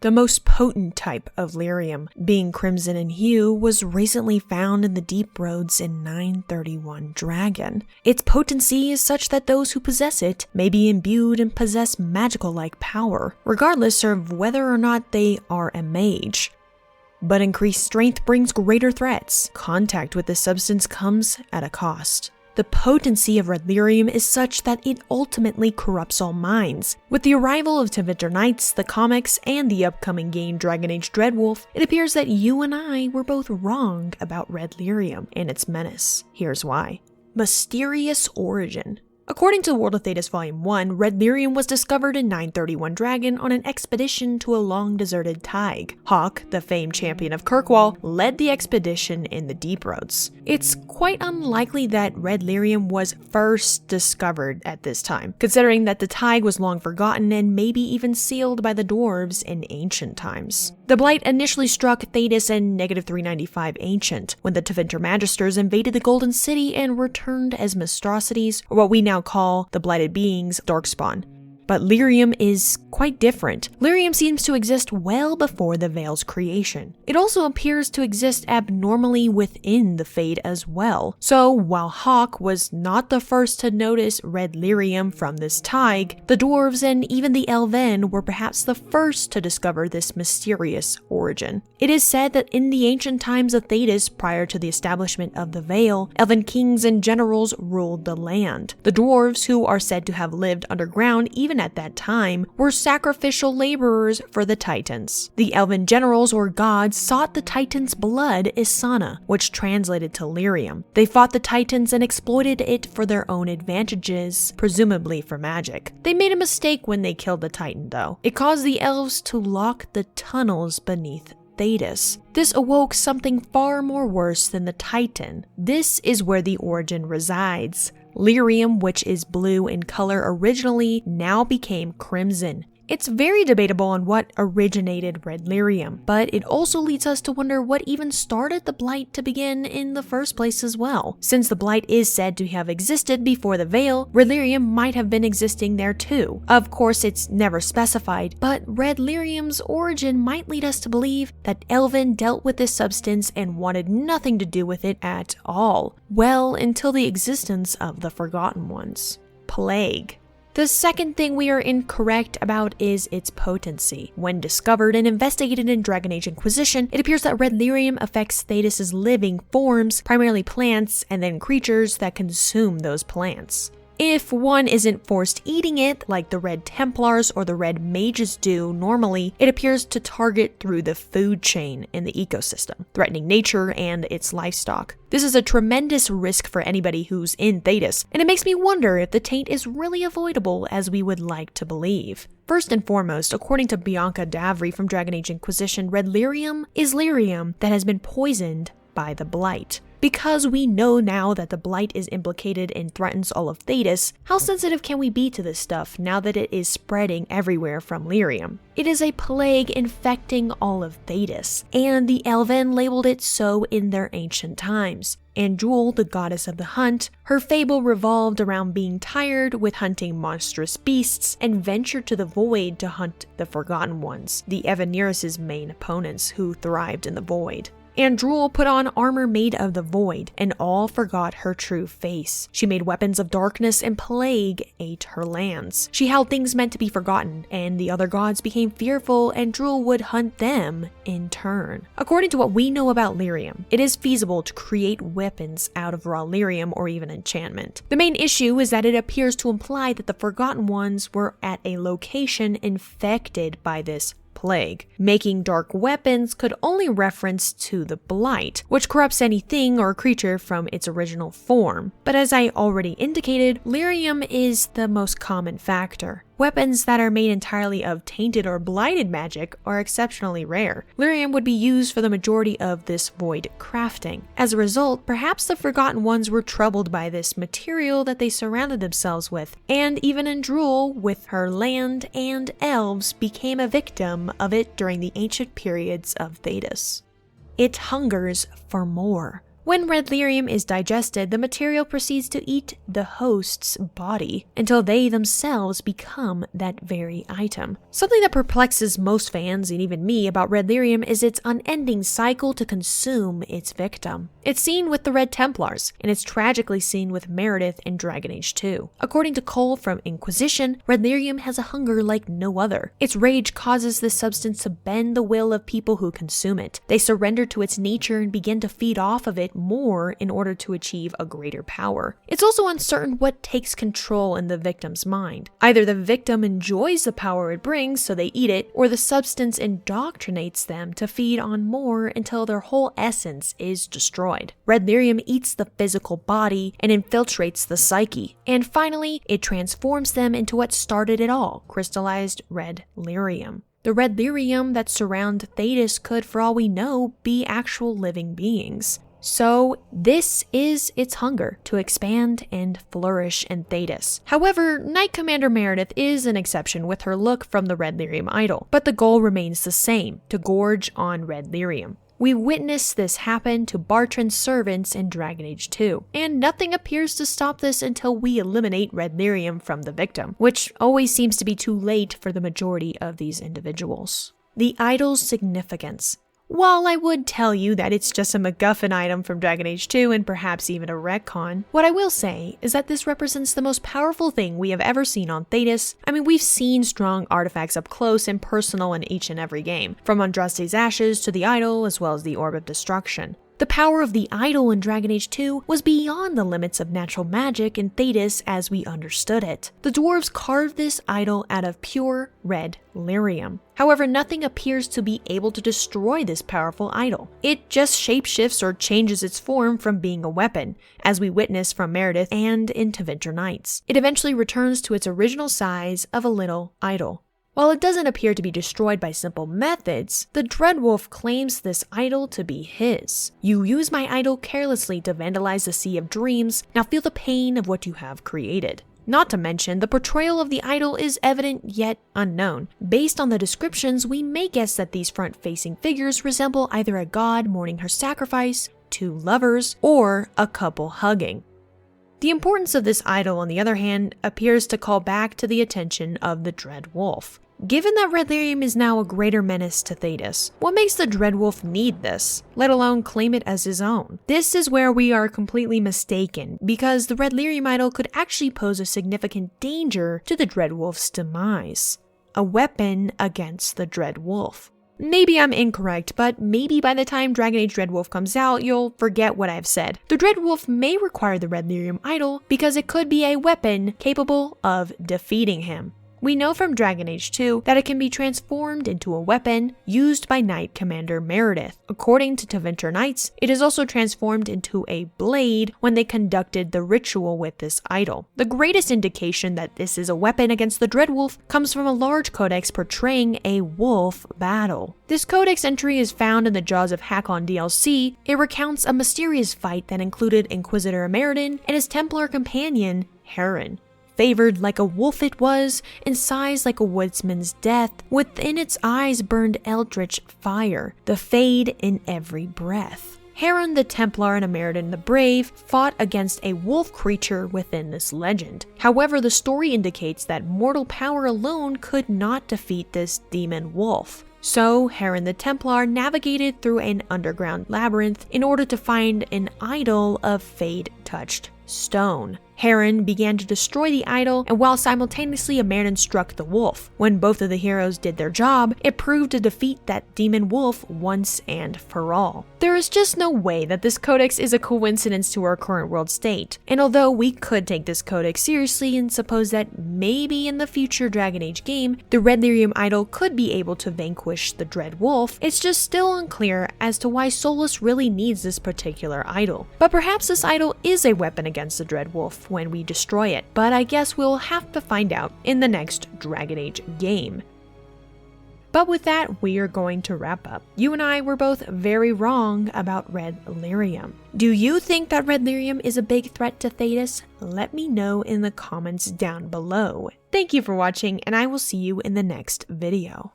The most potent type of lyrium, being crimson in hue, was recently found in the deep roads in 931 Dragon. Its potency is such that those who possess it may be imbued and possess magical-like power, regardless of whether or not they are a mage. But increased strength brings greater threats. Contact with this substance comes at a cost. The potency of red lyrium is such that it ultimately corrupts all minds. With the arrival of Tevinter Knights, the comics, and the upcoming game Dragon Age Dreadwolf, it appears that you and I were both wrong about red lyrium and its menace. Here's why. Mysterious origin. According to World of Thedas Volume 1, red lyrium was discovered in 931 Dragon on an expedition to a long-deserted Tig. Hawk, the famed champion of Kirkwall, led the expedition in the Deep Roads. It's quite unlikely that red lyrium was first discovered at this time, considering that the Tig was long forgotten and maybe even sealed by the dwarves in ancient times. The Blight initially struck Thedas in -395 Ancient, when the Tevinter Magisters invaded the Golden City and returned as monstrosities, or what we now call the Blighted Beings, Darkspawn. But lyrium is quite different. Lyrium seems to exist well before the Veil's creation. It also appears to exist abnormally within the Fade as well. So while Hawk was not the first to notice red lyrium from this Tig, the dwarves and even the Elven were perhaps the first to discover this mysterious origin. It is said that in the ancient times of Thedas, prior to the establishment of the Veil, Elven kings and generals ruled the land. The dwarves, who are said to have lived underground even at that time, were sacrificial laborers for the Titans. The Elven generals or gods sought the Titans' blood Isana, which translated to lyrium. They fought the Titans and exploited it for their own advantages, presumably for magic. They made a mistake when they killed the Titan though. It caused the elves to lock the tunnels beneath Thedas. This awoke something far more worse than the Titan. This is where the origin resides. Lyrium, which is blue in color originally, now became crimson. It's very debatable on what originated red lyrium, but it also leads us to wonder what even started the Blight to begin in the first place as well. Since the Blight is said to have existed before the Veil, red lyrium might have been existing there too. Of course, it's never specified, but red lyrium's origin might lead us to believe that Elven dealt with this substance and wanted nothing to do with it at all. Well, until the existence of the Forgotten Ones. Plague. The second thing we are incorrect about is its potency. When discovered and investigated in Dragon Age Inquisition, it appears that red lyrium affects Thedas' living forms, primarily plants, and then creatures that consume those plants. If one isn't forced eating it, like the Red Templars or the Red Mages do normally, it appears to target through the food chain in the ecosystem, threatening nature and its livestock. This is a tremendous risk for anybody who's in Thedas, and it makes me wonder if the taint is really avoidable as we would like to believe. First and foremost, according to Bianca Davry from Dragon Age Inquisition, red lyrium is lyrium that has been poisoned by the Blight. Because we know now that the Blight is implicated and threatens all of Thedas, how sensitive can we be to this stuff now that it is spreading everywhere from lyrium? It is a plague infecting all of Thedas, and the Elven labeled it so in their ancient times. Andrul, the goddess of the hunt, her fable revolved around being tired with hunting monstrous beasts and ventured to the void to hunt the Forgotten Ones, the Evaneris' main opponents who thrived in the void. Andrul put on armor made of the void, and all forgot her true face. She made weapons of darkness, and plague ate her lands. She held things meant to be forgotten, and the other gods became fearful, and Andrul would hunt them in turn. According to what we know about lyrium, it is feasible to create weapons out of raw lyrium or even enchantment. The main issue is that it appears to imply that the Forgotten Ones were at a location infected by this plague. Making dark weapons could only reference to the Blight, which corrupts anything or creature from its original form. But as I already indicated, lyrium is the most common factor. Weapons that are made entirely of tainted or blighted magic are exceptionally rare. Lyrium would be used for the majority of this void crafting. As a result, perhaps the Forgotten Ones were troubled by this material that they surrounded themselves with, and even Andrul, with her land and elves, became a victim of it during the ancient periods of Thedas. It hungers for more. When red lyrium is digested, the material proceeds to eat the host's body until they themselves become that very item. Something that perplexes most fans, and even me, about red lyrium is its unending cycle to consume its victim. It's seen with the Red Templars, and it's tragically seen with Meredith in Dragon Age 2. According to Cole from Inquisition, red lyrium has a hunger like no other. Its rage causes this substance to bend the will of people who consume it. They surrender to its nature and begin to feed off of it more in order to achieve a greater power. It's also uncertain what takes control in the victim's mind. Either the victim enjoys the power it brings, so they eat it, or the substance indoctrinates them to feed on more until their whole essence is destroyed. Red lyrium eats the physical body and infiltrates the psyche, and finally, it transforms them into what started it all, crystallized red lyrium. The red lyrium that surround Thetis could, for all we know, be actual living beings. So this is its hunger to expand and flourish in Thetis. However, Knight Commander Meredith is an exception with her look from the red lyrium idol, but the goal remains the same, to gorge on red lyrium. We witnessed this happen to Bartrand's servants in Dragon Age 2, and nothing appears to stop this until we eliminate red lyrium from the victim, which always seems to be too late for the majority of these individuals. The idol's significance. While I would tell you that it's just a MacGuffin item from Dragon Age 2 and perhaps even a retcon, what I will say is that this represents the most powerful thing we have ever seen on Thetis. I mean, we've seen strong artifacts up close and personal in each and every game, from Andraste's Ashes to the idol as well as the Orb of Destruction. The power of the idol in Dragon Age 2 was beyond the limits of natural magic in Thetis as we understood it. The dwarves carved this idol out of pure red lyrium. However, nothing appears to be able to destroy this powerful idol. It just shapeshifts or changes its form from being a weapon, as we witness from Meredith and in Tevinter Nights. It eventually returns to its original size of a little idol. While it doesn't appear to be destroyed by simple methods, the Dreadwolf claims this idol to be his. You use my idol carelessly to vandalize the Sea of Dreams, now feel the pain of what you have created. Not to mention, the portrayal of the idol is evident yet unknown. Based on the descriptions, we may guess that these front-facing figures resemble either a god mourning her sacrifice, two lovers, or a couple hugging. The importance of this idol, on the other hand, appears to call back to the attention of the Dreadwolf. Given that red lyrium is now a greater menace to Thetis, what makes the Dreadwolf need this, let alone claim it as his own? This is where we are completely mistaken, because the red lyrium idol could actually pose a significant danger to the Dreadwolf's demise. A weapon against the Dreadwolf. Maybe I'm incorrect, but maybe by the time Dragon Age Dreadwolf comes out, you'll forget what I've said. The Dreadwolf may require the red lyrium idol because it could be a weapon capable of defeating him. We know from Dragon Age 2 that it can be transformed into a weapon used by Knight Commander Meredith. According to Tevinter Nights, it is also transformed into a blade when they conducted the ritual with this idol. The greatest indication that this is a weapon against the Dreadwolf comes from a large codex portraying a wolf battle. This codex entry is found in the Jaws of Hakon DLC. It recounts a mysterious fight that included Inquisitor Ameridan and his Templar companion, Heron. Favored like a wolf it was, and sized like a woodsman's death. Within its eyes burned eldritch fire, the fade in every breath. Heron the Templar and Ameridan the Brave fought against a wolf creature within this legend. However, the story indicates that mortal power alone could not defeat this demon wolf. So, Heron the Templar navigated through an underground labyrinth in order to find an idol of fade-touched stone. Heron began to destroy the idol, and while simultaneously Ameridan struck the wolf. When both of the heroes did their job, it proved to defeat that demon wolf once and for all. There is just no way that this codex is a coincidence to our current world state, and although we could take this codex seriously and suppose that maybe in the future Dragon Age game, the red lyrium idol could be able to vanquish the Dread Wolf, it's just still unclear as to why Solus really needs this particular idol. But perhaps this idol is a weapon against the Dread Wolf when we destroy it, but I guess we'll have to find out in the next Dragon Age game. But with that, we are going to wrap up. You and I were both very wrong about red lyrium. Do you think that red lyrium is a big threat to Thetis? Let me know in the comments down below. Thank you for watching, and I will see you in the next video.